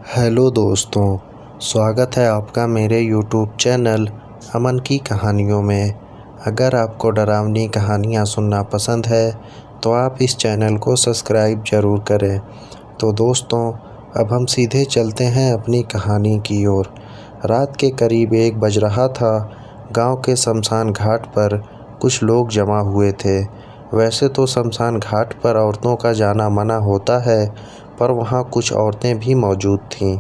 Hello दोस्तों, स्वागत है आपका मेरे यूट्यूब चैनल अमन की कहानियों में। अगर आपको डरावनी कहानियाँ सुनना पसंद है तो आप इस चैनल को सब्सक्राइब ज़रूर करें। तो दोस्तों, अब हम सीधे चलते हैं अपनी कहानी की ओर। रात के करीब 1 बज रहा था। गांव के शमशान घाट पर कुछ लोग जमा हुए थे। वैसे तो शमशान घाट पर औरतों का जाना मना होता है, पर वहाँ कुछ औरतें भी मौजूद थीं।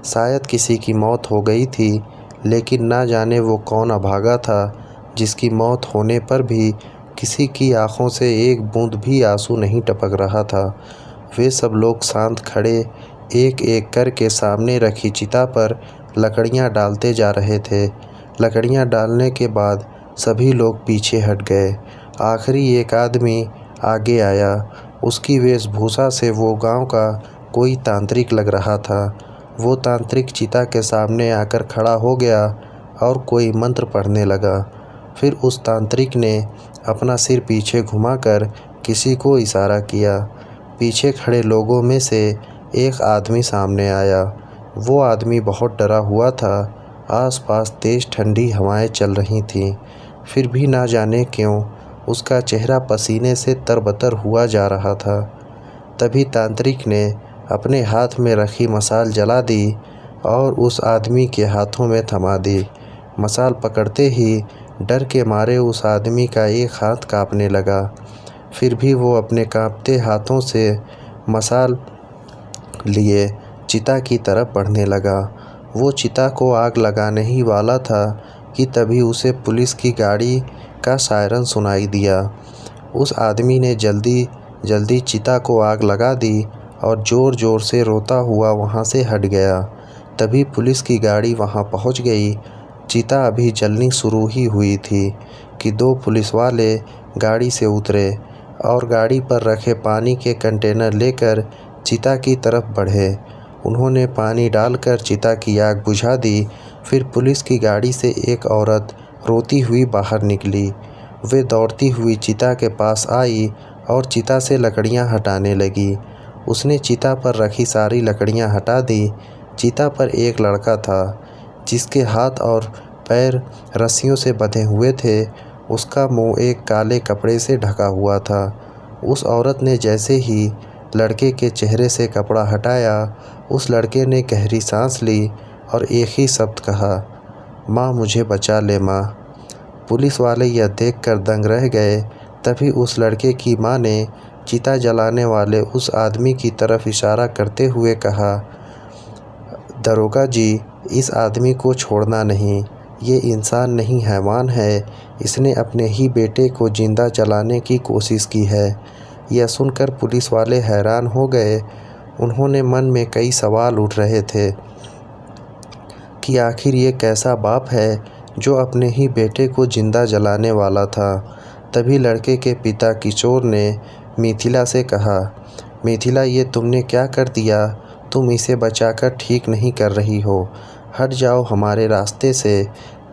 शायद किसी की मौत हो गई थी, लेकिन ना जाने वो कौन अभागा था जिसकी मौत होने पर भी किसी की आंखों से एक बूंद भी आंसू नहीं टपक रहा था। वे सब लोग शांत खड़े एक एक करके सामने रखी चिता पर लकड़ियाँ डालते जा रहे थे। लकड़ियाँ डालने के बाद सभी लोग पीछे हट गए। आखिरी एक आदमी आगे आया। उसकी वेशभूषा से वो गांव का कोई तांत्रिक लग रहा था। वो तांत्रिक चिता के सामने आकर खड़ा हो गया और कोई मंत्र पढ़ने लगा। फिर उस तांत्रिक ने अपना सिर पीछे घुमाकर किसी को इशारा किया। पीछे खड़े लोगों में से एक आदमी सामने आया। वो आदमी बहुत डरा हुआ था। आसपास तेज ठंडी हवाएं चल रही थीं। फिर भी ना जाने क्यों उसका चेहरा पसीने से तरबतर हुआ जा रहा था। तभी तांत्रिक ने अपने हाथ में रखी मशाल जला दी और उस आदमी के हाथों में थमा दी। मशाल पकड़ते ही डर के मारे उस आदमी का एक हाथ कांपने लगा। फिर भी वो अपने कांपते हाथों से मशाल लिए चिता की तरफ बढ़ने लगा। वो चिता को आग लगाने ही वाला था कि तभी उसे पुलिस की गाड़ी का सायरन सुनाई दिया। उस आदमी ने जल्दी जल्दी चिता को आग लगा दी और ज़ोर ज़ोर से रोता हुआ वहाँ से हट गया। तभी पुलिस की गाड़ी वहाँ पहुँच गई। चिता अभी जलनी शुरू ही हुई थी कि 2 पुलिस वाले गाड़ी से उतरे और गाड़ी पर रखे पानी के कंटेनर लेकर चिता की तरफ बढ़े। उन्होंने पानी डालकर चिता की आग बुझा दी। फिर पुलिस की गाड़ी से एक औरत रोती हुई बाहर निकली। वे दौड़ती हुई चिता के पास आई और चिता से लकड़ियां हटाने लगी। उसने चिता पर रखी सारी लकड़ियां हटा दी। चिता पर एक लड़का था जिसके हाथ और पैर रस्सियों से बंधे हुए थे। उसका मुंह एक काले कपड़े से ढका हुआ था। उस औरत ने जैसे ही लड़के के चेहरे से कपड़ा हटाया, उस लड़के ने गहरी सांस ली और एक ही शब्द कहा, माँ मुझे बचा ले माँ। पुलिस वाले यह देखकर दंग रह गए। तभी उस लड़के की माँ ने चिता जलाने वाले उस आदमी की तरफ इशारा करते हुए कहा, दरोगा जी, इस आदमी को छोड़ना नहीं। ये इंसान नहीं हैवान है। इसने अपने ही बेटे को जिंदा जलाने की कोशिश की है। यह सुनकर पुलिस वाले हैरान हो गए। उन्होंने मन में कई सवाल उठ रहे थे कि आखिर ये कैसा बाप है जो अपने ही बेटे को जिंदा जलाने वाला था। तभी लड़के के पिता किशोर ने मिथिला से कहा, मिथिला, ये तुमने क्या कर दिया? तुम इसे बचाकर ठीक नहीं कर रही हो। हट जाओ हमारे रास्ते से।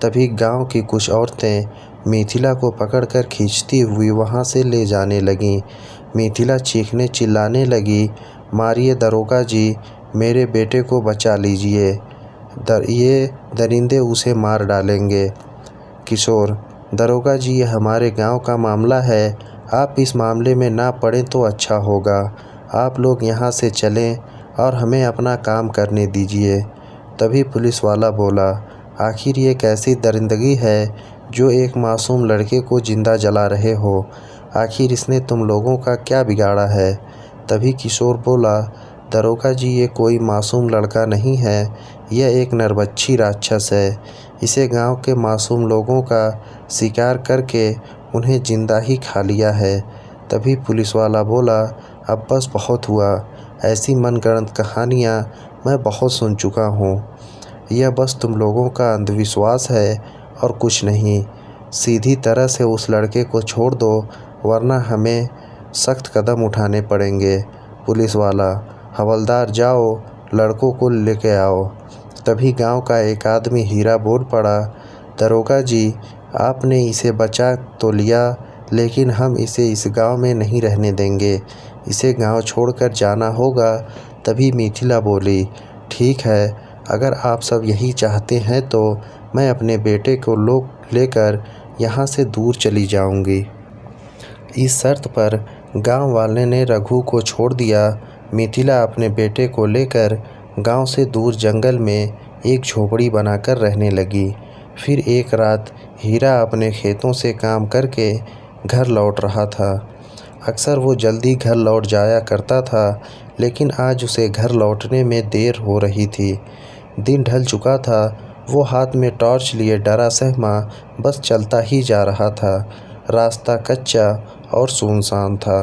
तभी गांव की कुछ औरतें मिथिला को पकड़कर खींचती हुई वहां से ले जाने लगीं। मिथिला चीखने चिल्लाने लगी, मारिए दरोगा जी, मेरे बेटे को बचा लीजिए। ये दरिंदे उसे मार डालेंगे। किशोर, दरोगा जी, ये हमारे गांव का मामला है। आप इस मामले में ना पड़ें तो अच्छा होगा। आप लोग यहाँ से चलें और हमें अपना काम करने दीजिए। तभी पुलिस वाला बोला, आखिर ये कैसी दरिंदगी है जो एक मासूम लड़के को जिंदा जला रहे हो? आखिर इसने तुम लोगों का क्या बिगाड़ा है? तभी किशोर बोला, दरोगा जी, ये कोई मासूम लड़का नहीं है। यह एक नरभक्षी राक्षस है। इसे गांव के मासूम लोगों का शिकार करके उन्हें जिंदा ही खा लिया है। तभी पुलिस वाला बोला, अब बस बहुत हुआ। ऐसी मनगढ़ंत कहानियाँ मैं बहुत सुन चुका हूँ। यह बस तुम लोगों का अंधविश्वास है और कुछ नहीं। सीधी तरह से उस लड़के को छोड़ दो, वरना हमें सख्त कदम उठाने पड़ेंगे। पुलिस वाला, हवलदार जाओ, लड़कों को लेके आओ। तभी गांव का एक आदमी हीरा बोल पड़ा, दरोगा जी, आपने इसे बचा तो लिया, लेकिन हम इसे इस गांव में नहीं रहने देंगे। इसे गांव छोड़कर जाना होगा। तभी मिथिला बोली, ठीक है, अगर आप सब यही चाहते हैं तो मैं अपने बेटे को लेकर यहाँ से दूर चली जाऊँगी। इस शर्त पर गांव वाले ने रघु को छोड़ दिया। मिथिला अपने बेटे को लेकर गांव से दूर जंगल में एक झोपड़ी बनाकर रहने लगी। फिर एक रात हीरा अपने खेतों से काम करके घर लौट रहा था। अक्सर वो जल्दी घर लौट जाया करता था, लेकिन आज उसे घर लौटने में देर हो रही थी। दिन ढल चुका था। वो हाथ में टॉर्च लिए डरा सहमा बस चलता ही जा रहा था। रास्ता कच्चा और सुनसान था।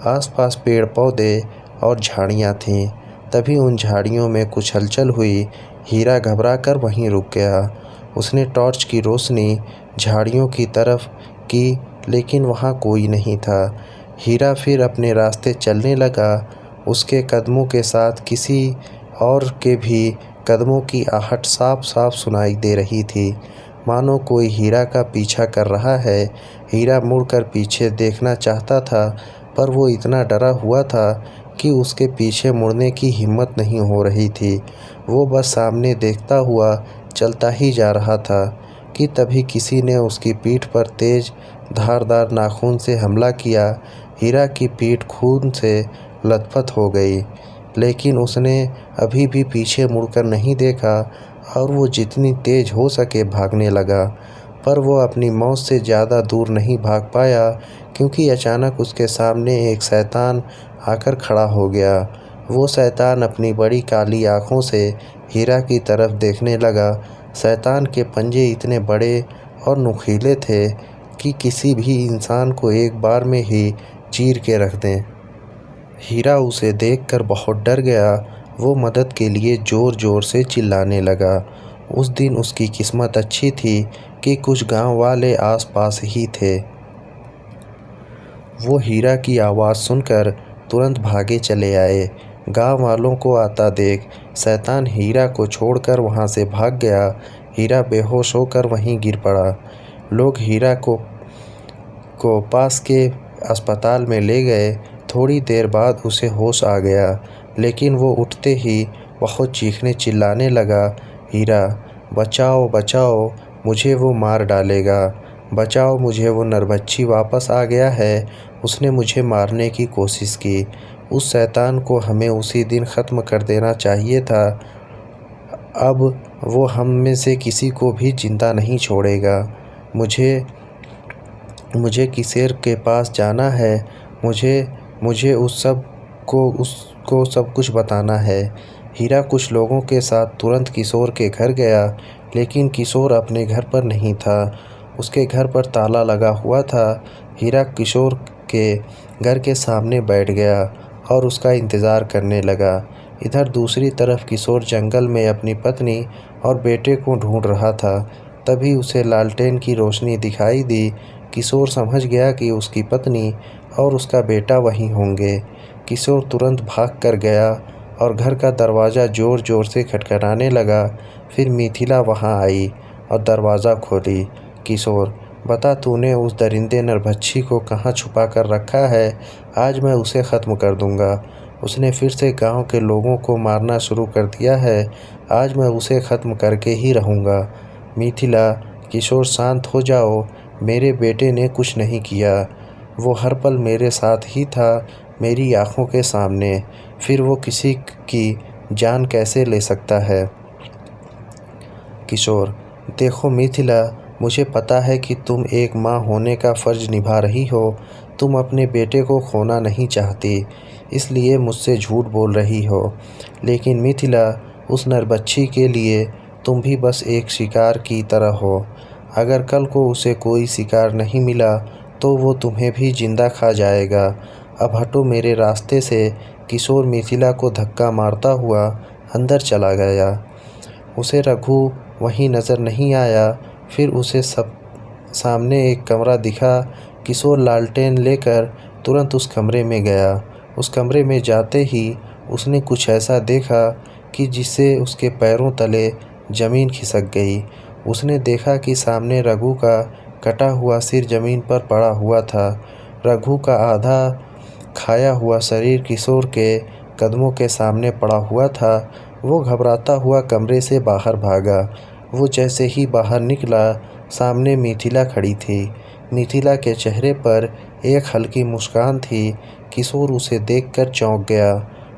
आसपास पेड़ पौधे और झाड़ियाँ थीं। तभी उन झाड़ियों में कुछ हलचल हुई। हीरा घबरा कर वहीं रुक गया। उसने टॉर्च की रोशनी झाड़ियों की तरफ की, लेकिन वहाँ कोई नहीं था। हीरा फिर अपने रास्ते चलने लगा। उसके कदमों के साथ किसी और के भी कदमों की आहट साफ साफ सुनाई दे रही थी, मानो कोई हीरा का पीछा कर रहा है। हीरा मुड़कर पीछे देखना चाहता था, पर वो इतना डरा हुआ था कि उसके पीछे मुड़ने की हिम्मत नहीं हो रही थी। वो बस सामने देखता हुआ चलता ही जा रहा था कि तभी किसी ने उसकी पीठ पर तेज धारदार नाखून से हमला किया। हीरा की पीठ खून से लथपथ हो गई, लेकिन उसने अभी भी पीछे मुड़कर नहीं देखा और वो जितनी तेज हो सके भागने लगा। पर वो अपनी मौत से ज़्यादा दूर नहीं भाग पाया, क्योंकि अचानक उसके सामने एक शैतान आकर खड़ा हो गया। वो शैतान अपनी बड़ी काली आँखों से हीरा की तरफ देखने लगा। शैतान के पंजे इतने बड़े और नुकीले थे कि किसी भी इंसान को एक बार में ही चीर के रख दें। हीरा उसे देखकर बहुत डर गया। वो मदद के लिए ज़ोर ज़ोर से चिल्लाने लगा। उस दिन उसकी किस्मत अच्छी थी कि कुछ गांव वाले आसपास ही थे। वो हीरा की आवाज़ सुनकर तुरंत भागे चले आए। गांव वालों को आता देख शैतान हीरा को छोड़कर वहां से भाग गया। हीरा बेहोश होकर वहीं गिर पड़ा। लोग हीरा को पास के अस्पताल में ले गए। थोड़ी देर बाद उसे होश आ गया, लेकिन वो उठते ही बहुत चीखने चिल्लाने लगा, हीरा बचाओ बचाओ, मुझे वो मार डालेगा। बचाओ मुझे, वो नरभक्षी वापस आ गया है। उसने मुझे मारने की कोशिश की। उस शैतान को हमें उसी दिन ख़त्म कर देना चाहिए था। अब वो हम में से किसी को भी जिंदा नहीं छोड़ेगा। मुझे किसेर के पास जाना है। मुझे उसको सब कुछ बताना है। हीरा कुछ लोगों के साथ तुरंत किशोर के घर गया, लेकिन किशोर अपने घर पर नहीं था। उसके घर पर ताला लगा हुआ था। हीरा किशोर के घर के सामने बैठ गया और उसका इंतज़ार करने लगा। इधर दूसरी तरफ किशोर जंगल में अपनी पत्नी और बेटे को ढूंढ रहा था। तभी उसे लालटेन की रोशनी दिखाई दी। किशोर समझ गया कि उसकी पत्नी और उसका बेटा वहीं होंगे। किशोर तुरंत भाग कर गया और घर का दरवाज़ा ज़ोर ज़ोर से खटखटाने लगा। फिर मिथिला वहां आई और दरवाज़ा खोली। किशोर, बता, तूने उस दरिंदे नरभक्षी को कहाँ छुपा कर रखा है? आज मैं उसे ख़त्म कर दूंगा। उसने फिर से गांव के लोगों को मारना शुरू कर दिया है। आज मैं उसे ख़त्म करके ही रहूँगा। मिथिला, किशोर, शांत हो जाओ। मेरे बेटे ने कुछ नहीं किया। वो हर पल मेरे साथ ही था, मेरी आंखों के सामने। फिर वो किसी की जान कैसे ले सकता है? किशोर, देखो मिथिला, मुझे पता है कि तुम एक माँ होने का फ़र्ज़ निभा रही हो। तुम अपने बेटे को खोना नहीं चाहती, इसलिए मुझसे झूठ बोल रही हो। लेकिन मिथिला, उस नरभक्षी के लिए तुम भी बस एक शिकार की तरह हो। अगर कल को उसे कोई शिकार नहीं मिला तो वो तुम्हें भी जिंदा खा जाएगा। अब हटो मेरे रास्ते से। किशोर मिथिला को धक्का मारता हुआ अंदर चला गया। उसे रघु वहीं नज़र नहीं आया। फिर उसे सामने एक कमरा दिखा। किशोर लालटेन लेकर तुरंत उस कमरे में गया। उस कमरे में जाते ही उसने कुछ ऐसा देखा कि जिससे उसके पैरों तले ज़मीन खिसक गई। उसने देखा कि सामने रघु का कटा हुआ सिर ज़मीन पर पड़ा हुआ था। रघु का आधा खाया हुआ शरीर किशोर के कदमों के सामने पड़ा हुआ था। वो घबराता हुआ कमरे से बाहर भागा। वो जैसे ही बाहर निकला, सामने मिथिला खड़ी थी। मिथिला के चेहरे पर एक हल्की मुस्कान थी। किशोर उसे देखकर चौंक गया।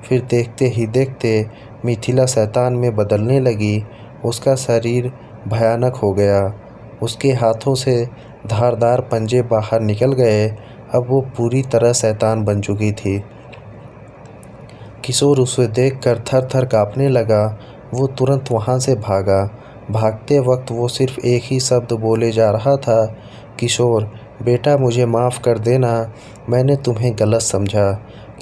फिर देखते ही देखते मिथिला शैतान में बदलने लगी। उसका शरीर भयानक हो गया। उसके हाथों से धारदार पंजे बाहर निकल गए। अब वो पूरी तरह शैतान बन चुकी थी। किशोर उसे देखकर थर-थर काँपने लगा। वो तुरंत वहाँ से भागा। भागते वक्त वो सिर्फ एक ही शब्द बोले जा रहा था, किशोर बेटा मुझे माफ़ कर देना, मैंने तुम्हें गलत समझा।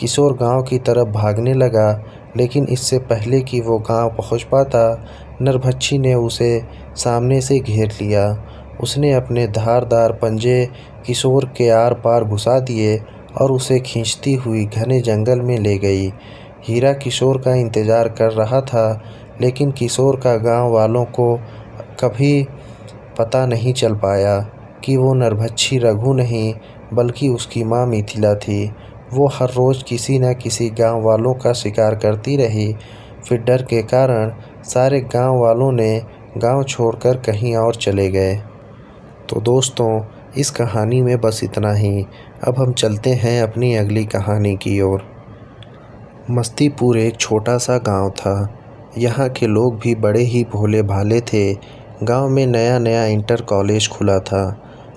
किशोर गांव की तरफ भागने लगा, लेकिन इससे पहले कि वो गांव पहुंच पाता, नरभक्षी ने उसे सामने से घेर लिया। उसने अपने धारदार पंजे किशोर के आर पार घुसा दिए और उसे खींचती हुई घने जंगल में ले गई। हीरा किशोर का इंतज़ार कर रहा था, लेकिन किशोर का गांव वालों को कभी पता नहीं चल पाया कि वो नरभक्षी रघु नहीं, बल्कि उसकी माँ मिथिला थी। वो हर रोज़ किसी न किसी गांव वालों का शिकार करती रही। फिर डर के कारण सारे गांव वालों ने गांव छोड़कर कहीं और चले गए। तो दोस्तों, इस कहानी में बस इतना ही। अब हम चलते हैं अपनी अगली कहानी की ओर। मस्तीपुर एक छोटा सा गांव था। यहाँ के लोग भी बड़े ही भोले भाले थे। गांव में नया नया इंटर कॉलेज खुला था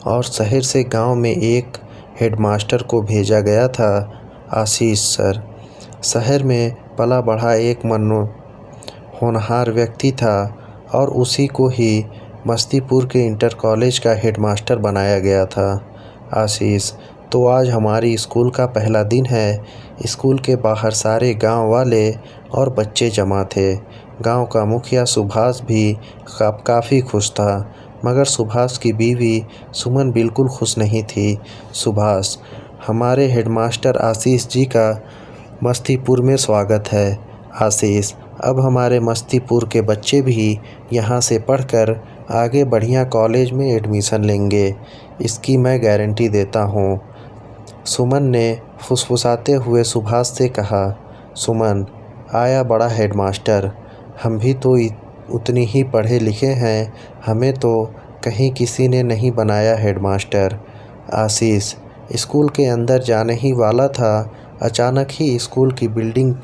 और शहर से गांव में एक हेडमास्टर को भेजा गया था, आशीष सर। शहर में पला बढ़ा एक होनहार व्यक्ति था और उसी को ही मस्तीपुर के इंटर कॉलेज का हेडमास्टर बनाया गया था, आशीष। तो आज हमारी स्कूल का पहला दिन है। स्कूल के बाहर सारे गांव वाले और बच्चे जमा थे। गांव का मुखिया सुभाष भी काफ़ी खुश था, मगर सुभाष की बीवी सुमन बिल्कुल खुश नहीं थी। सुभाष, हमारे हेडमास्टर आशीष जी का मस्तीपुर में स्वागत है। आशीष, अब हमारे मस्तीपुर के बच्चे भी यहाँ से पढ़कर आगे बढ़िया कॉलेज में एडमिशन लेंगे, इसकी मैं गारंटी देता हूँ। सुमन ने फुसफुसाते हुए सुभाष से कहा। सुमन, आया बड़ा हेडमास्टर, हम भी तो उतनी ही पढ़े लिखे हैं, हमें तो कहीं किसी ने नहीं बनाया हेडमास्टर। आशीष स्कूल के अंदर जाने ही वाला था, अचानक ही स्कूल की बिल्डिंग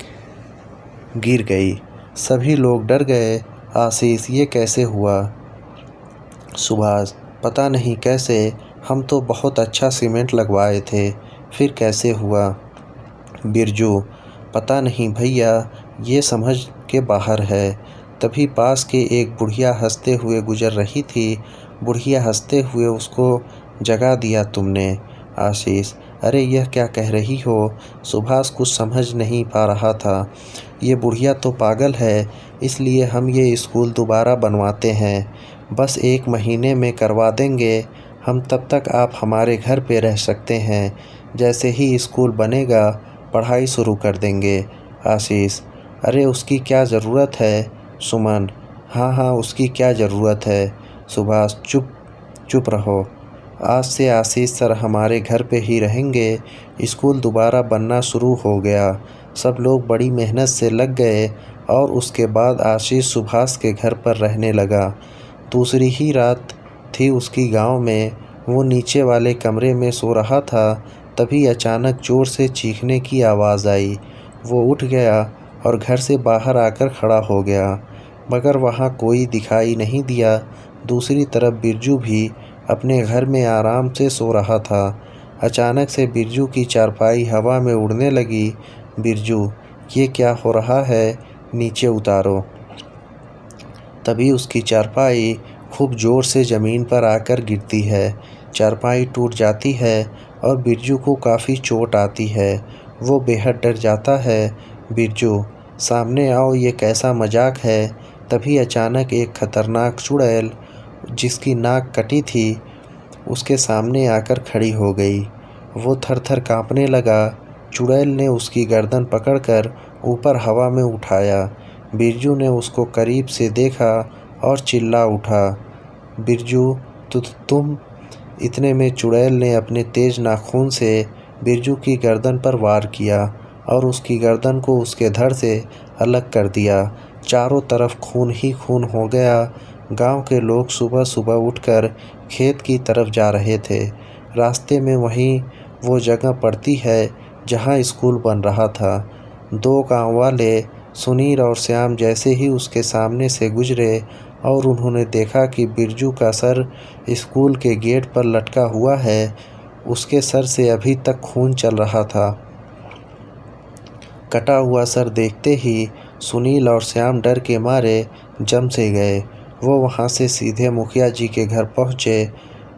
गिर गई। सभी लोग डर गए। आशीष, ये कैसे हुआ? सुभाष, पता नहीं कैसे, हम तो बहुत अच्छा सीमेंट लगवाए थे, फिर कैसे हुआ? बिरजू, पता नहीं भैया, ये समझ के बाहर है। तभी पास के एक बुढ़िया हंसते हुए गुजर रही थी। बुढ़िया हंसते हुए उसको जगा दिया तुमने। आशीष, अरे यह क्या कह रही हो? सुभाष कुछ समझ नहीं पा रहा था। ये बुढ़िया तो पागल है, इसलिए हम ये स्कूल दोबारा बनवाते हैं। बस 1 महीने में करवा देंगे हम, तब तक आप हमारे घर पे रह सकते हैं। जैसे ही स्कूल बनेगा पढ़ाई शुरू कर देंगे। आशीष, अरे उसकी क्या ज़रूरत है? सुमन, हाँ उसकी क्या ज़रूरत है? सुभाष, चुप रहो। आज से आशीष सर हमारे घर पे ही रहेंगे। स्कूल दोबारा बनना शुरू हो गया। सब लोग बड़ी मेहनत से लग गए और उसके बाद आशीष सुभाष के घर पर रहने लगा। दूसरी ही रात थी उसकी गांव में। वो नीचे वाले कमरे में सो रहा था, तभी अचानक ज़ोर से चीखने की आवाज़ आई। वो उठ गया और घर से बाहर आकर खड़ा हो गया, मगर वहाँ कोई दिखाई नहीं दिया। दूसरी तरफ बिरजू भी अपने घर में आराम से सो रहा था। अचानक से बिरजू की चारपाई हवा में उड़ने लगी। बिरजू, ये क्या हो रहा है? नीचे उतारो। तभी उसकी चारपाई खूब ज़ोर से ज़मीन पर आकर गिरती है। चारपाई टूट जाती है और बिरजू को काफ़ी चोट आती है। वो बेहद डर जाता है। बिरजू, सामने आओ, ये कैसा मजाक है? तभी अचानक एक खतरनाक चुड़ैल, जिसकी नाक कटी थी, उसके सामने आकर खड़ी हो गई। वो थर-थर काँपने लगा। चुड़ैल ने उसकी गर्दन पकड़कर ऊपर हवा में उठाया। बिरजू ने उसको करीब से देखा और चिल्ला उठा, बिरजू तुम। इतने में चुड़ैल ने अपने तेज नाखून से बिरजू की गर्दन पर वार किया और उसकी गर्दन को उसके धड़ से अलग कर दिया। चारों तरफ खून ही खून हो गया। गांव के लोग सुबह सुबह उठकर खेत की तरफ जा रहे थे। रास्ते में वहीं वो जगह पड़ती है जहां स्कूल बन रहा था। दो गांव वाले सुनील और श्याम जैसे ही उसके सामने से गुजरे और उन्होंने देखा कि बिरजू का सर स्कूल के गेट पर लटका हुआ है। उसके सर से अभी तक खून चल रहा था। कटा हुआ सर देखते ही सुनील और श्याम डर के मारे जम से गए। वो वहाँ से सीधे मुखिया जी के घर पहुँचे।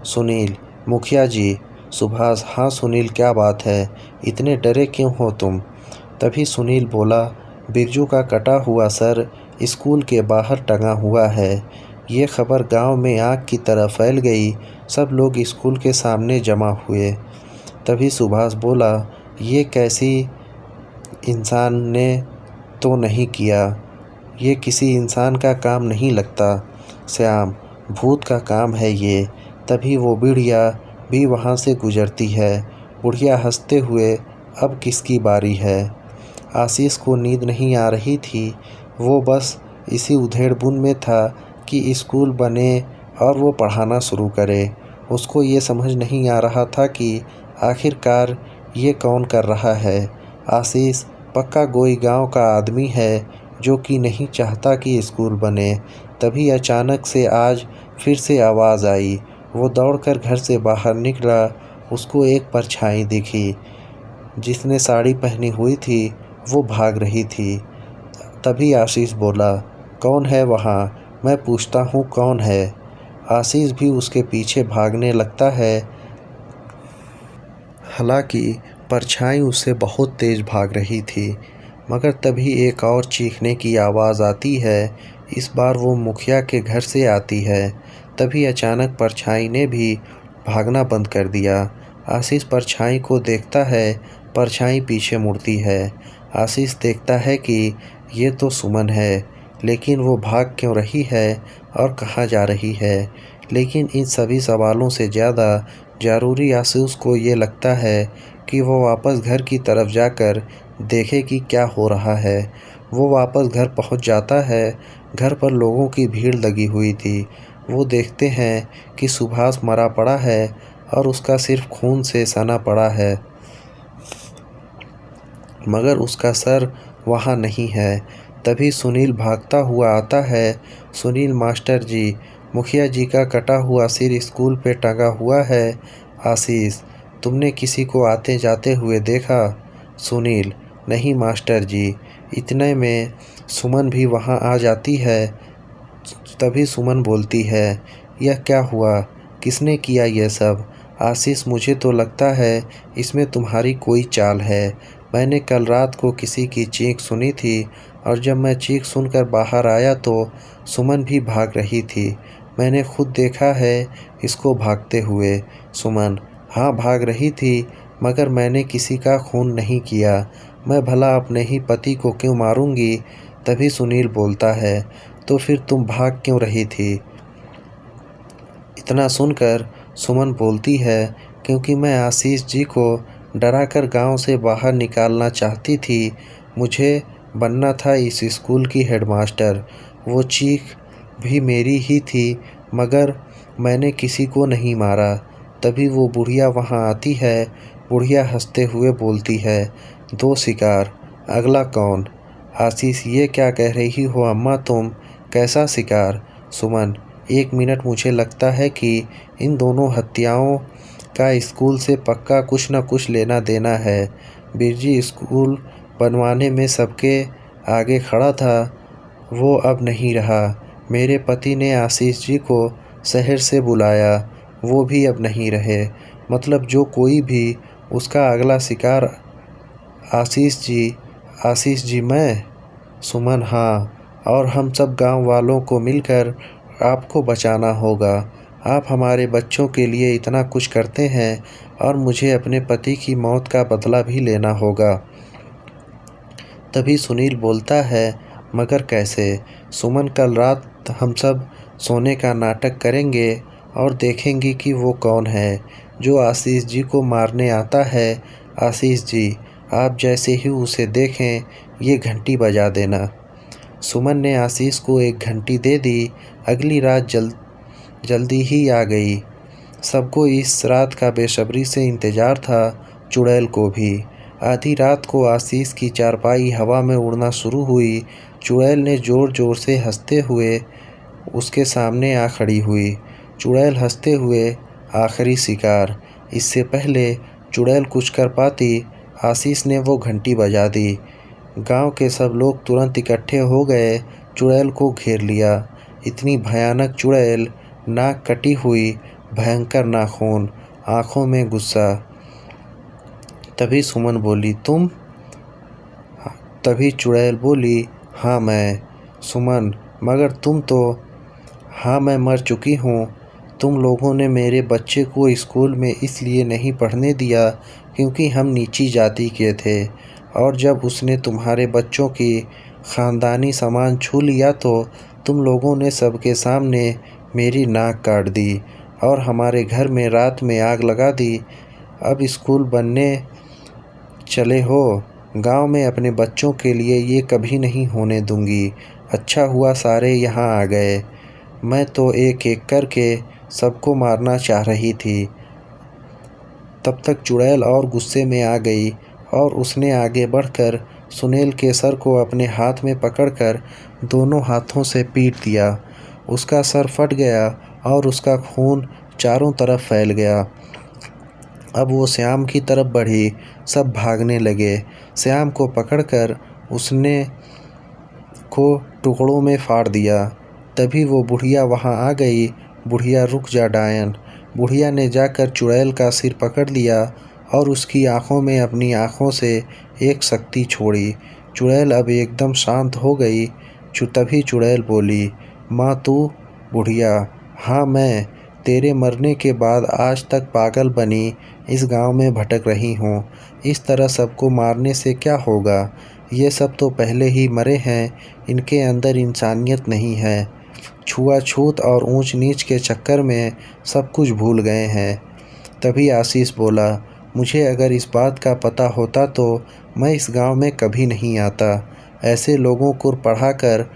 सुनील, मुखिया जी। सुभाष, हाँ सुनील, क्या बात है, इतने डरे क्यों हो तुम? तभी सुनील बोला, बिरजू का कटा हुआ सर स्कूल के बाहर टंगा हुआ है। ये खबर गांव में आग की तरह फैल गई। सब लोग स्कूल के सामने जमा हुए। तभी सुभाष बोला, ये कैसी इंसान ने तो नहीं किया, ये किसी इंसान का काम नहीं लगता। श्याम, भूत का काम है ये। तभी वो बुढ़िया भी वहाँ से गुजरती है। बुढ़िया हंसते हुए, अब किसकी बारी है? आशीष को नींद नहीं आ रही थी। वो बस इसी उधेड़-बुन में था कि स्कूल बने और वो पढ़ाना शुरू करे। उसको ये समझ नहीं आ रहा था कि आखिरकार ये कौन कर रहा है। आशीष पक्का कोई गांव का आदमी है जो कि नहीं चाहता कि स्कूल बने। तभी अचानक से आज फिर से आवाज़ आई। वो दौड़कर घर से बाहर निकला। उसको एक परछाई दिखी जिसने साड़ी पहनी हुई थी। वो भाग रही थी। तभी आशीष बोला, कौन है वहाँ? मैं पूछता हूँ कौन है? आशीष भी उसके पीछे भागने लगता है। हालांकि परछाई उससे बहुत तेज़ भाग रही थी। मगर तभी एक और चीखने की आवाज़ आती है। इस बार वो मुखिया के घर से आती है। तभी अचानक परछाई ने भी भागना बंद कर दिया। आशीष परछाई को देखता है। परछाई पीछे मुड़ती है। आशीष देखता है कि ये तो सुमन है, लेकिन वो भाग क्यों रही है और कहाँ जा रही है? लेकिन इन सभी सवालों से ज़्यादा ज़रूरी आशीष को ये लगता है कि वो वापस घर की तरफ जाकर देखे कि क्या हो रहा है। वो वापस घर पहुंच जाता है। घर पर लोगों की भीड़ लगी हुई थी। वो देखते हैं कि सुभाष मरा पड़ा है और उसका सिर्फ खून से सना पड़ा है, मगर उसका सर वहाँ नहीं है। तभी सुनील भागता हुआ आता है। सुनील, मास्टर जी, मुखिया जी का कटा हुआ सिर स्कूल पे टंगा हुआ है। आशीष, तुमने किसी को आते जाते हुए देखा? सुनील, नहीं मास्टर जी। इतने में सुमन भी वहाँ आ जाती है। तभी सुमन बोलती है, यह क्या हुआ? किसने किया यह सब? आशीष, मुझे तो लगता है इसमें तुम्हारी कोई चाल है। मैंने कल रात को किसी की चीख सुनी थी और जब मैं चीख सुनकर बाहर आया तो सुमन भी भाग रही थी। मैंने खुद देखा है इसको भागते हुए। सुमन, हाँ भाग रही थी, मगर मैंने किसी का खून नहीं किया। मैं भला अपने ही पति को क्यों मारूंगी? तभी सुनील बोलता है, तो फिर तुम भाग क्यों रही थी? इतना सुनकर सुमन बोलती है, क्योंकि मैं आशीष जी को डराकर गांव से बाहर निकालना चाहती थी। मुझे बनना था इस स्कूल की हेडमास्टर। वो चीख भी मेरी ही थी, मगर मैंने किसी को नहीं मारा। तभी वो बुढ़िया वहाँ आती है। बुढ़िया हंसते हुए बोलती है, दो शिकार, अगला कौन? आशीष, ये क्या कह रही हो अम्मा तुम? कैसा शिकार? सुमन, एक मिनट, मुझे लगता है कि इन दोनों हत्याओं का स्कूल से पक्का कुछ न कुछ लेना देना है। बिरजी स्कूल बनवाने में सबके आगे खड़ा था, वो अब नहीं रहा। मेरे पति ने आशीष जी को शहर से बुलाया, वो भी अब नहीं रहे। मतलब जो कोई भी उसका अगला शिकार आशीष जी मैं? सुमन, हाँ, और हम सब गांव वालों को मिलकर आपको बचाना होगा। आप हमारे बच्चों के लिए इतना कुछ करते हैं और मुझे अपने पति की मौत का बदला भी लेना होगा। तभी सुनील बोलता है, मगर कैसे? सुमन, कल रात हम सब सोने का नाटक करेंगे और देखेंगे कि वो कौन है जो आशीष जी को मारने आता है। आशीष जी, आप जैसे ही उसे देखें ये घंटी बजा देना। सुमन ने आशीष को एक घंटी दे दी। अगली रात जल्दी ही आ गई। सबको इस रात का बेसब्री से इंतज़ार था, चुड़ैल को भी। आधी रात को आशीष की चारपाई हवा में उड़ना शुरू हुई। चुड़ैल ने ज़ोर ज़ोर से हंसते हुए उसके सामने आ खड़ी हुई। चुड़ैल हंसते हुए आखिरी शिकार। इससे पहले चुड़ैल कुछ कर पाती, आशीष ने वो घंटी बजा दी। गांव के सब लोग तुरंत इकट्ठे हो गए, चुड़ैल को घेर लिया। इतनी भयानक चुड़ैल, नाक कटी हुई, भयंकर नाखून, आँखों में गुस्सा। तभी सुमन बोली, तुम? तभी चुड़ैल बोली, हाँ मैं। सुमन, मगर तुम तो? हाँ मैं मर चुकी हूँ। तुम लोगों ने मेरे बच्चे को स्कूल में इसलिए नहीं पढ़ने दिया क्योंकि हम नीची जाति के थे, और जब उसने तुम्हारे बच्चों की ख़ानदानी सामान छू लिया तो तुम लोगों ने सबके सामने मेरी नाक काट दी और हमारे घर में रात में आग लगा दी। अब स्कूल बनने चले हो। गांव में अपने बच्चों के लिए ये कभी नहीं होने दूंगी। अच्छा हुआ सारे यहाँ आ गए। मैं तो एक एक करके सबको मारना चाह रही थी। तब तक चुड़ैल और गुस्से में आ गई और उसने आगे बढ़कर सुनील के सर को अपने हाथ में पकड़कर दोनों हाथों से पीट दिया। उसका सर फट गया और उसका खून चारों तरफ फैल गया। अब वो श्याम की तरफ बढ़ी। सब भागने लगे। श्याम को पकड़कर उसने को टुकड़ों में फाड़ दिया। तभी वो बुढ़िया वहाँ आ गई। बुढ़िया, रुक जा डायन। बुढ़िया ने जाकर चुड़ैल का सिर पकड़ लिया और उसकी आंखों में अपनी आंखों से एक शक्ति छोड़ी। चुड़ैल अब एकदम शांत हो गई। तभी चुड़ैल बोली, माँ तू? बुढ़िया, हाँ मैं। तेरे मरने के बाद आज तक पागल बनी इस गांव में भटक रही हूँ। इस तरह सबको मारने से क्या होगा? ये सब तो पहले ही मरे हैं। इनके अंदर इंसानियत नहीं है। छुआछूत और ऊंच नीच के चक्कर में सब कुछ भूल गए हैं। तभी आशीष बोला, मुझे अगर इस बात का पता होता तो मैं इस गांव में कभी नहीं आता। ऐसे लोगों को पढ़ाकर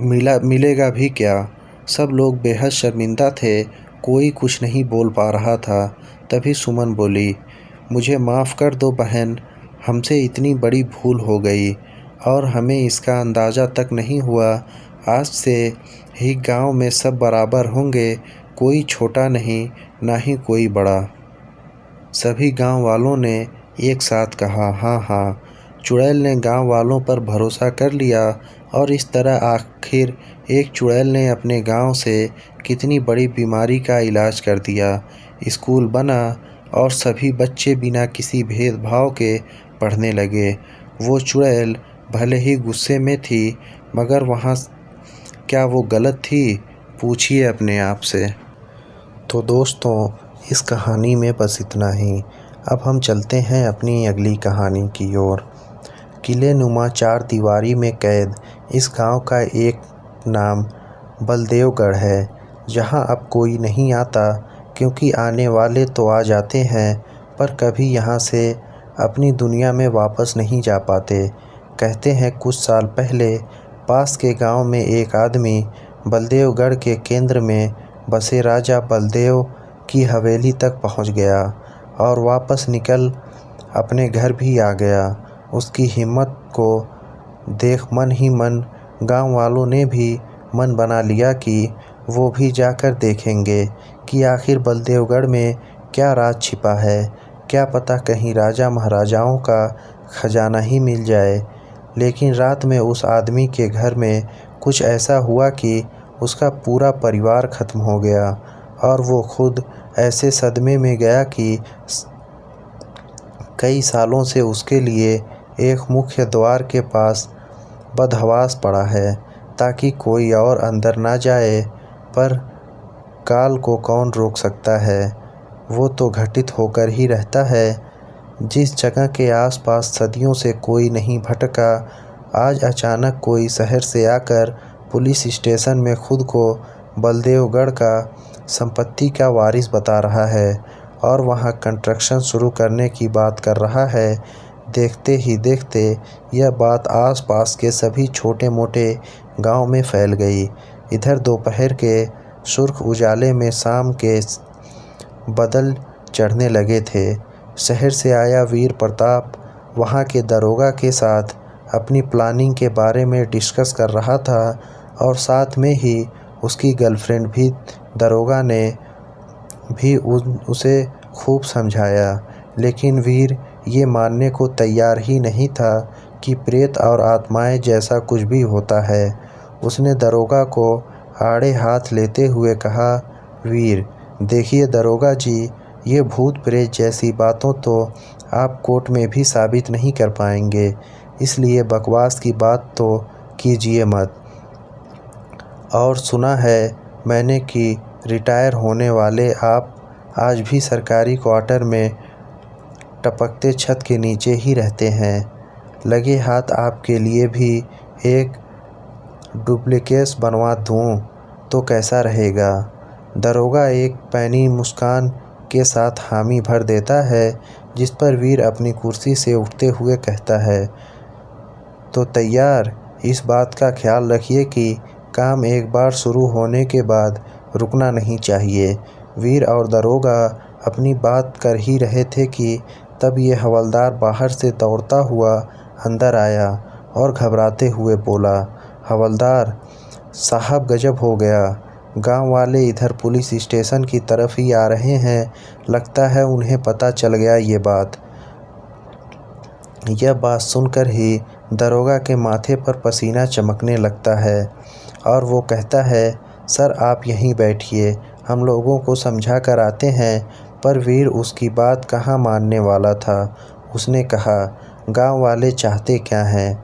मिलेगा भी क्या? सब लोग बेहद शर्मिंदा थे। कोई कुछ नहीं बोल पा रहा था। तभी सुमन बोली, मुझे माफ़ कर दो बहन। हमसे इतनी बड़ी भूल हो गई और हमें इसका अंदाज़ा तक नहीं हुआ। आज से ही गांव में सब बराबर होंगे, कोई छोटा नहीं, ना ही कोई बड़ा। सभी गांव वालों ने एक साथ कहा, हाँ हाँ। चुड़ैल ने गांव वालों पर भरोसा कर लिया और इस तरह आखिर एक चुड़ैल ने अपने गांव से कितनी बड़ी बीमारी का इलाज कर दिया। स्कूल बना और सभी बच्चे बिना किसी भेदभाव के पढ़ने लगे। वो चुड़ैल भले ही गुस्से में थी, मगर वहाँ क्या वो गलत थी? पूछिए अपने आप से। तो दोस्तों, इस कहानी में बस इतना ही। अब हम चलते हैं अपनी अगली कहानी की ओर। किले नुमा चार दीवारी में कैद इस गांव का एक नाम बलदेवगढ़ है, जहां अब कोई नहीं आता क्योंकि आने वाले तो आ जाते हैं पर कभी यहां से अपनी दुनिया में वापस नहीं जा पाते। कहते हैं कुछ साल पहले पास के गांव में एक आदमी बलदेवगढ़ के केंद्र में बसे राजा बलदेव की हवेली तक पहुंच गया और वापस निकल अपने घर भी आ गया। उसकी हिम्मत को देख मन ही मन गांव वालों ने भी मन बना लिया कि वो भी जाकर देखेंगे कि आखिर बलदेवगढ़ में क्या राज छिपा है। क्या पता कहीं राजा महाराजाओं का खजाना ही मिल जाए। लेकिन रात में उस आदमी के घर में कुछ ऐसा हुआ कि उसका पूरा परिवार ख़त्म हो गया और वो खुद ऐसे सदमे में गया कि कई सालों से उसके लिए एक मुख्य द्वार के पास बदहवास पड़ा है ताकि कोई और अंदर ना जाए। पर काल को कौन रोक सकता है? वो तो घटित होकर ही रहता है। जिस जगह के आसपास सदियों से कोई नहीं भटका, आज अचानक कोई शहर से आकर पुलिस स्टेशन में खुद को बलदेवगढ़ का संपत्ति का वारिस बता रहा है और वहाँ कंस्ट्रक्शन शुरू करने की बात कर रहा है। देखते ही देखते यह बात आसपास के सभी छोटे मोटे गांव में फैल गई। इधर दोपहर के सुर्ख उजाले में शाम के बादल चढ़ने लगे थे। शहर से आया वीर प्रताप वहाँ के दरोगा के साथ अपनी प्लानिंग के बारे में डिस्कस कर रहा था और साथ में ही उसकी गर्लफ्रेंड भी। दरोगा ने भी उसे खूब समझाया, लेकिन वीर ये मानने को तैयार ही नहीं था कि प्रेत और आत्माएं जैसा कुछ भी होता है। उसने दरोगा को आड़े हाथ लेते हुए कहा, वीर देखिए दरोगा जी, ये भूत प्रेत जैसी बातों तो आप कोर्ट में भी साबित नहीं कर पाएंगे, इसलिए बकवास की बात तो कीजिए मत। और सुना है मैंने कि रिटायर होने वाले आप आज भी सरकारी क्वार्टर में टपकते छत के नीचे ही रहते हैं। लगे हाथ आपके लिए भी एक डुप्लीकेट बनवा दूं तो कैसा रहेगा? दरोगा एक पैनी मुस्कान के साथ हामी भर देता है, जिस पर वीर अपनी कुर्सी से उठते हुए कहता है, तो तैयार। इस बात का ख्याल रखिए कि काम एक बार शुरू होने के बाद रुकना नहीं चाहिए। वीर और दरोगा अपनी बात कर ही रहे थे कि तब ये हवलदार बाहर से दौड़ता हुआ अंदर आया और घबराते हुए बोला, हवलदार साहब गजब हो गया। गांव वाले इधर पुलिस स्टेशन की तरफ ही आ रहे हैं, लगता है उन्हें पता चल गया ये बात। यह बात सुनकर ही दरोगा के माथे पर पसीना चमकने लगता है और वो कहता है, सर आप यहीं बैठिए, हम लोगों को समझा कर आते हैं। पर वीर उसकी बात कहाँ मानने वाला था। उसने कहा, गांव वाले चाहते क्या हैं?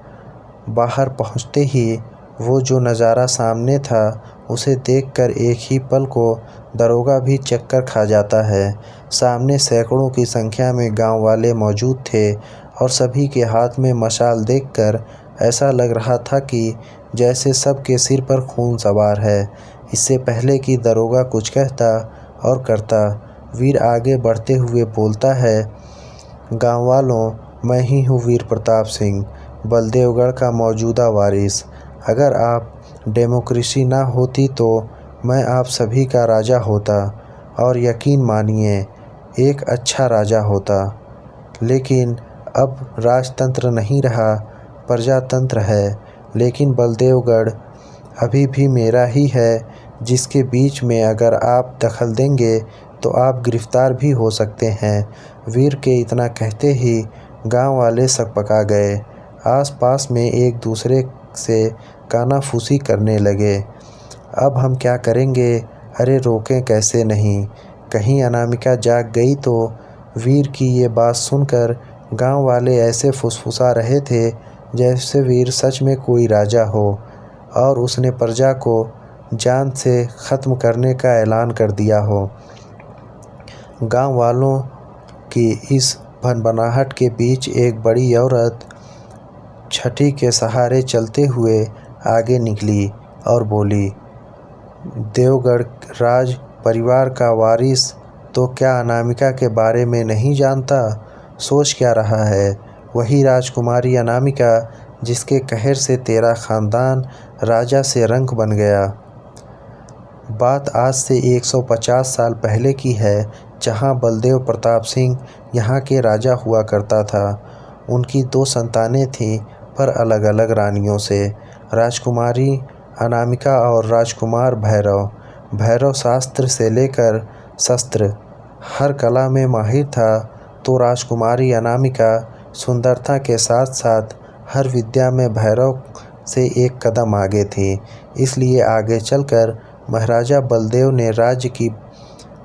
बाहर पहुँचते ही वो जो नज़ारा सामने था उसे देखकर एक ही पल को दरोगा भी चक्कर खा जाता है। सामने सैकड़ों की संख्या में गांव वाले मौजूद थे और सभी के हाथ में मशाल देखकर ऐसा लग रहा था कि जैसे सबके सिर पर खून सवार है। इससे पहले कि दरोगा कुछ कहता और करता, वीर आगे बढ़ते हुए बोलता है, गांव वालों, मैं ही हूँ वीर प्रताप सिंह, बलदेवगढ़ का मौजूदा वारिस। अगर आप डेमोक्रेसी ना होती तो मैं आप सभी का राजा होता और यकीन मानिए एक अच्छा राजा होता। लेकिन अब राजतंत्र नहीं रहा, प्रजातंत्र है। लेकिन बलदेवगढ़ अभी भी मेरा ही है, जिसके बीच में अगर आप दखल देंगे तो आप गिरफ्तार भी हो सकते हैं। वीर के इतना कहते ही गांव वाले सकपका गए। आसपास में एक दूसरे से कानाफूसी करने लगे। अब हम क्या करेंगे? अरे रोकें कैसे नहीं? कहीं अनामिका जाग गई तो? वीर की ये बात सुनकर गांव वाले ऐसे फुसफुसा रहे थे जैसे वीर सच में कोई राजा हो और उसने प्रजा को जान से ख़त्म करने का ऐलान कर दिया हो। गांव वालों की इस भनभनाहट के बीच एक बड़ी औरत छठी के सहारे चलते हुए आगे निकली और बोली, देवगढ़ राज परिवार का वारिस तो क्या अनामिका के बारे में नहीं जानता? सोच क्या रहा है? वही राजकुमारी अनामिका जिसके कहर से तेरा ख़ानदान राजा से रंक बन गया। बात आज से 150 साल पहले की है, जहाँ बलदेव प्रताप सिंह यहाँ के राजा हुआ करता था। उनकी 2 संतानें थीं, पर अलग अलग रानियों से। राजकुमारी अनामिका और राजकुमार भैरव। भैरव शास्त्र से लेकर शस्त्र हर कला में माहिर था, तो राजकुमारी अनामिका सुंदरता के साथ साथ हर विद्या में भैरव से एक कदम आगे थी। इसलिए आगे चलकर महाराजा बलदेव ने राज्य की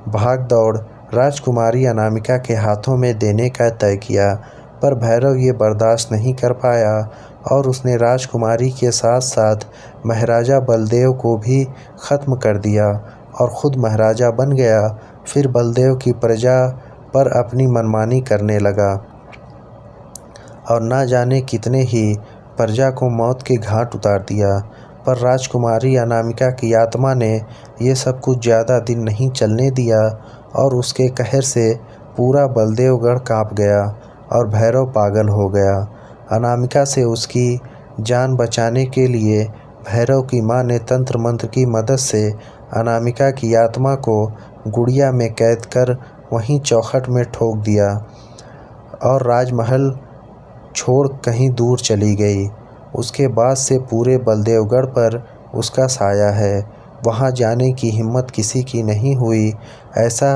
भागदौड़ राजकुमारी अनामिका के हाथों में देने का तय किया। पर भैरव ये बर्दाश्त नहीं कर पाया और उसने राजकुमारी के साथ साथ महाराजा बलदेव को भी ख़त्म कर दिया और ख़ुद महाराजा बन गया। फिर बलदेव की प्रजा पर अपनी मनमानी करने लगा और ना जाने कितने ही प्रजा को मौत के घाट उतार दिया। पर राजकुमारी अनामिका की आत्मा ने ये सब कुछ ज़्यादा दिन नहीं चलने दिया और उसके कहर से पूरा बलदेवगढ़ कांप गया और भैरव पागल हो गया। अनामिका से उसकी जान बचाने के लिए भैरव की मां ने तंत्र मंत्र की मदद से अनामिका की आत्मा को गुड़िया में कैद कर वहीं चौखट में ठोक दिया और राजमहल छोड़ कहीं दूर चली गई। उसके बाद से पूरे बलदेवगढ़ पर उसका साया है। वहाँ जाने की हिम्मत किसी की नहीं हुई। ऐसा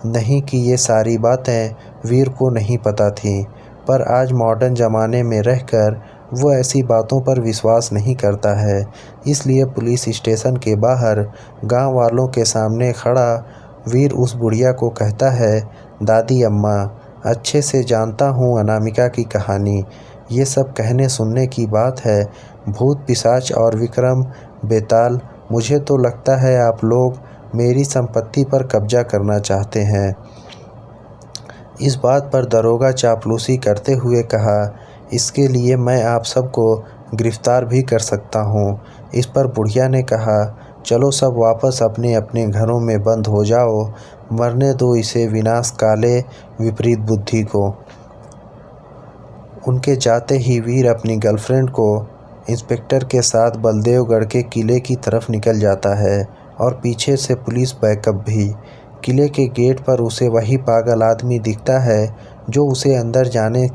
नहीं कि ये सारी बातें वीर को नहीं पता थीं, पर आज मॉडर्न ज़माने में रहकर वो ऐसी बातों पर विश्वास नहीं करता है। इसलिए पुलिस स्टेशन के बाहर गांव वालों के सामने खड़ा वीर उस बुढ़िया को कहता है, दादी अम्मा, अच्छे से जानता हूँ अनामिका की कहानी। ये सब कहने सुनने की बात है। भूत पिशाच और विक्रम बेताल, मुझे तो लगता है आप लोग मेरी संपत्ति पर कब्जा करना चाहते हैं। इस बात पर दरोगा चापलूसी करते हुए कहा, इसके लिए मैं आप सबको गिरफ्तार भी कर सकता हूँ। इस पर बुढ़िया ने कहा, चलो सब वापस अपने अपने घरों में बंद हो जाओ, मरने दो इसे विनाश काले विपरीत बुद्धि को। उनके जाते ही वीर अपनी गर्लफ्रेंड को इंस्पेक्टर के साथ बलदेवगढ़ के किले की तरफ निकल जाता है और पीछे से पुलिस बैकअप भी। किले के गेट पर उसे वही पागल आदमी दिखता है जो उसे अंदर जाने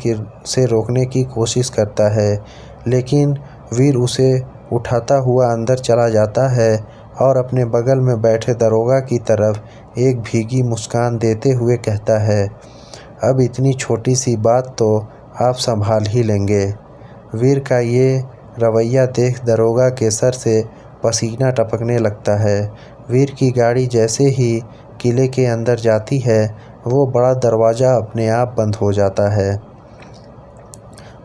से रोकने की कोशिश करता है, लेकिन वीर उसे उठाता हुआ अंदर चला जाता है और अपने बगल में बैठे दरोगा की तरफ एक भीगी मुस्कान देते हुए कहता है, अब इतनी छोटी सी बात तो आप संभाल ही लेंगे। वीर का ये रवैया देख दरोगा के सर से पसीना टपकने लगता है। वीर की गाड़ी जैसे ही किले के अंदर जाती है, वो बड़ा दरवाज़ा अपने आप बंद हो जाता है।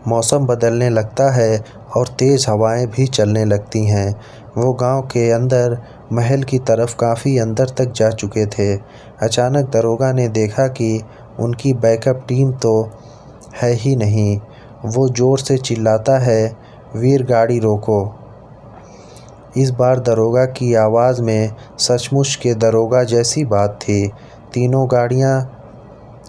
मौसम बदलने लगता है और तेज़ हवाएं भी चलने लगती हैं। वो गांव के अंदर महल की तरफ काफ़ी अंदर तक जा चुके थे। अचानक दरोगा ने देखा कि उनकी बैकअप टीम तो है ही नहीं। वो ज़ोर से चिल्लाता है, वीर गाड़ी रोको। इस बार दरोगा की आवाज़ में सचमुच के दरोगा जैसी बात थी। तीनों गाड़ियां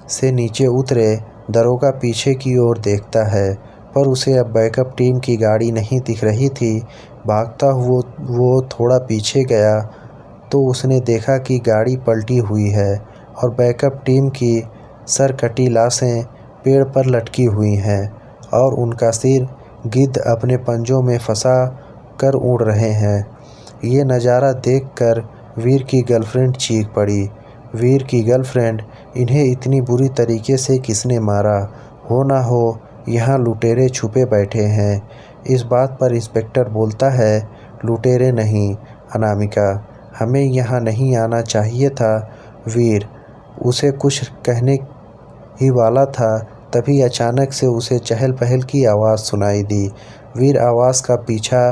से नीचे उतरे। दरोगा पीछे की ओर देखता है, पर उसे अब बैकअप टीम की गाड़ी नहीं दिख रही थी। भागता हुआ वो थोड़ा पीछे गया तो उसने देखा कि गाड़ी पलटी हुई है और बैकअप टीम की सरकटी लाशें पेड़ पर लटकी हुई हैं और उनका सिर गिद्ध अपने पंजों में फंसा कर उड़ रहे हैं। ये नज़ारा देखकर वीर की गर्लफ्रेंड चीख पड़ी। वीर की गर्लफ्रेंड, इन्हें इतनी बुरी तरीके से किसने मारा? हो ना हो यहाँ लुटेरे छुपे बैठे हैं। इस बात पर इंस्पेक्टर बोलता है, लुटेरे नहीं अनामिका, हमें यहाँ नहीं आना चाहिए था। वीर उसे कुछ कहने ही वाला था, तभी अचानक से उसे चहल पहल की आवाज़ सुनाई दी। वीर आवाज़ का पीछा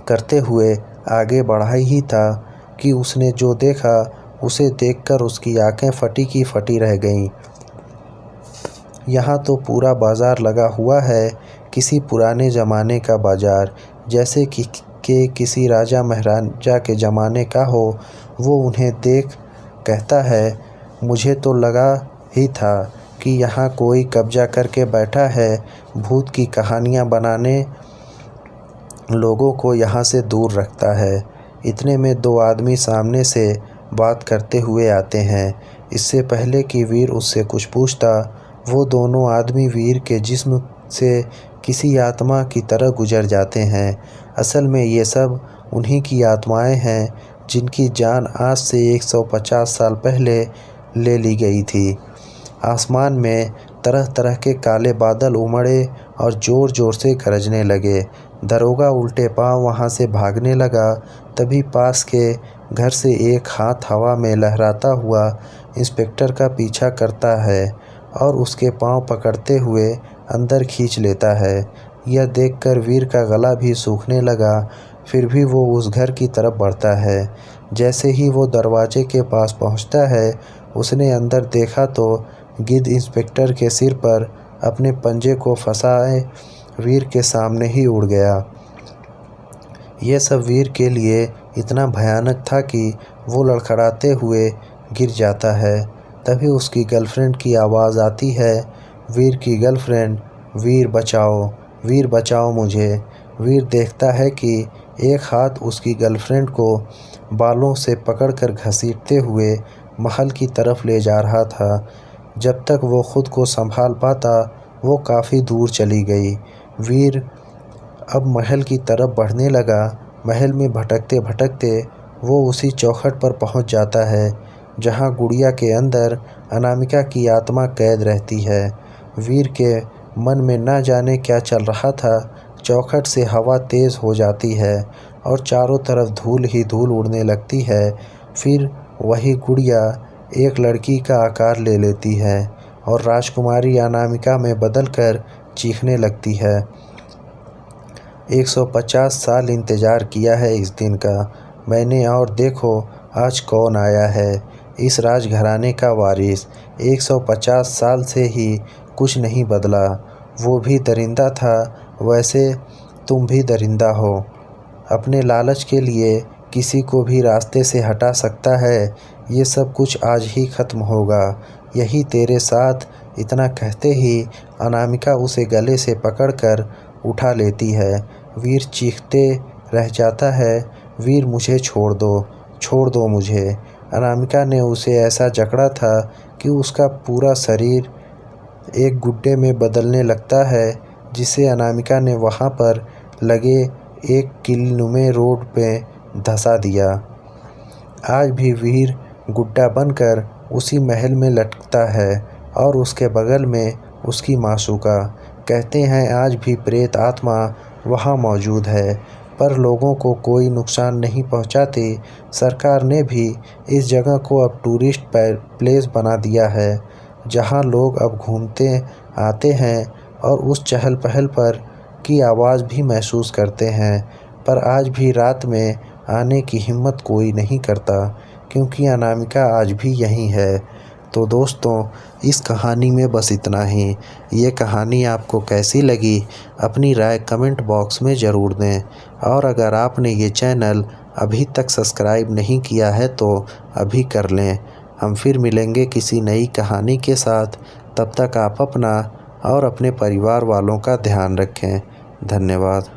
करते हुए आगे बढ़ा ही था कि उसने जो देखा उसे देखकर उसकी आंखें फटी की फटी रह गईं। यहाँ तो पूरा बाज़ार लगा हुआ है, किसी पुराने ज़माने का बाज़ार, जैसे कि किसी राजा महाराजा के ज़माने का हो। वो उन्हें देख कहता है, मुझे तो लगा ही था कि यहाँ कोई कब्जा करके बैठा है। भूत की कहानियाँ बनाने लोगों को यहाँ से दूर रखता है। इतने में दो आदमी सामने से बात करते हुए आते हैं। इससे पहले कि वीर उससे कुछ पूछता, वो दोनों आदमी वीर के जिस्म से किसी आत्मा की तरह गुजर जाते हैं। असल में ये सब उन्हीं की आत्माएं हैं जिनकी जान आज से 150 साल पहले ले ली गई थी। आसमान में तरह तरह के काले बादल उमड़े और ज़ोर ज़ोर से गरजने लगे। दरोगा उल्टे पांव वहां से भागने लगा। तभी पास के घर से एक हाथ हवा में लहराता हुआ इंस्पेक्टर का पीछा करता है और उसके पांव पकड़ते हुए अंदर खींच लेता है। यह देखकर वीर का गला भी सूखने लगा। फिर भी वो उस घर की तरफ बढ़ता है। जैसे ही वो दरवाजे के पास पहुंचता है, उसने अंदर देखा तो गिद्ध इंस्पेक्टर के सिर पर अपने पंजे को फंसाए वीर के सामने ही उड़ गया। यह सब वीर के लिए इतना भयानक था कि वो लड़खड़ाते हुए गिर जाता है। तभी उसकी गर्लफ्रेंड की आवाज़ आती है, वीर की गर्लफ्रेंड, वीर बचाओ मुझे। वीर देखता है कि एक हाथ उसकी गर्लफ्रेंड को बालों से पकड़कर घसीटते हुए महल की तरफ ले जा रहा था। जब तक वो खुद को संभाल पाता वो काफ़ी दूर चली गई। वीर अब महल की तरफ बढ़ने लगा। महल में भटकते भटकते वो उसी चौखट पर पहुंच जाता है जहां गुड़िया के अंदर अनामिका की आत्मा कैद रहती है। वीर के मन में न जाने क्या चल रहा था। चौखट से हवा तेज़ हो जाती है और चारों तरफ धूल ही धूल उड़ने लगती है। फिर वही गुड़िया एक लड़की का आकार ले लेती है और राजकुमारी अनामिका में बदलकर चीखने लगती है। 150 साल इंतज़ार किया है इस दिन का मैंने, और देखो आज कौन आया है, इस राजघराने का वारिस। 150 साल से ही कुछ नहीं बदला। वो भी दरिंदा था, वैसे तुम भी दरिंदा हो। अपने लालच के लिए किसी को भी रास्ते से हटा सकता है। ये सब कुछ आज ही ख़त्म होगा, यही तेरे साथ। इतना कहते ही अनामिका उसे गले से पकड़कर उठा लेती है। वीर चीखते रह जाता है, वीर मुझे छोड़ दो मुझे। अनामिका ने उसे ऐसा जकड़ा था कि उसका पूरा शरीर एक गुड्डे में बदलने लगता है, जिसे अनामिका ने वहाँ पर लगे एक किलनुमे रोड पे धंसा दिया। आज भी वीर गुड्डा बनकर उसी महल में लटकता है और उसके बगल में उसकी मासूका। कहते हैं आज भी प्रेत आत्मा वहाँ मौजूद है, पर लोगों को कोई नुकसान नहीं पहुँचाती। सरकार ने भी इस जगह को अब टूरिस्ट प्लेस बना दिया है, जहाँ लोग अब घूमते आते हैं और उस चहल पहल पर की आवाज़ भी महसूस करते हैं। पर आज भी रात में आने की हिम्मत कोई नहीं करता, क्योंकि अनामिका आज भी यहीं है। तो दोस्तों, इस कहानी में बस इतना ही। ये कहानी आपको कैसी लगी अपनी राय कमेंट बॉक्स में ज़रूर दें, और अगर आपने ये चैनल अभी तक सब्सक्राइब नहीं किया है तो अभी कर लें। हम फिर मिलेंगे किसी नई कहानी के साथ। तब तक आप अपना और अपने परिवार वालों का ध्यान रखें। धन्यवाद।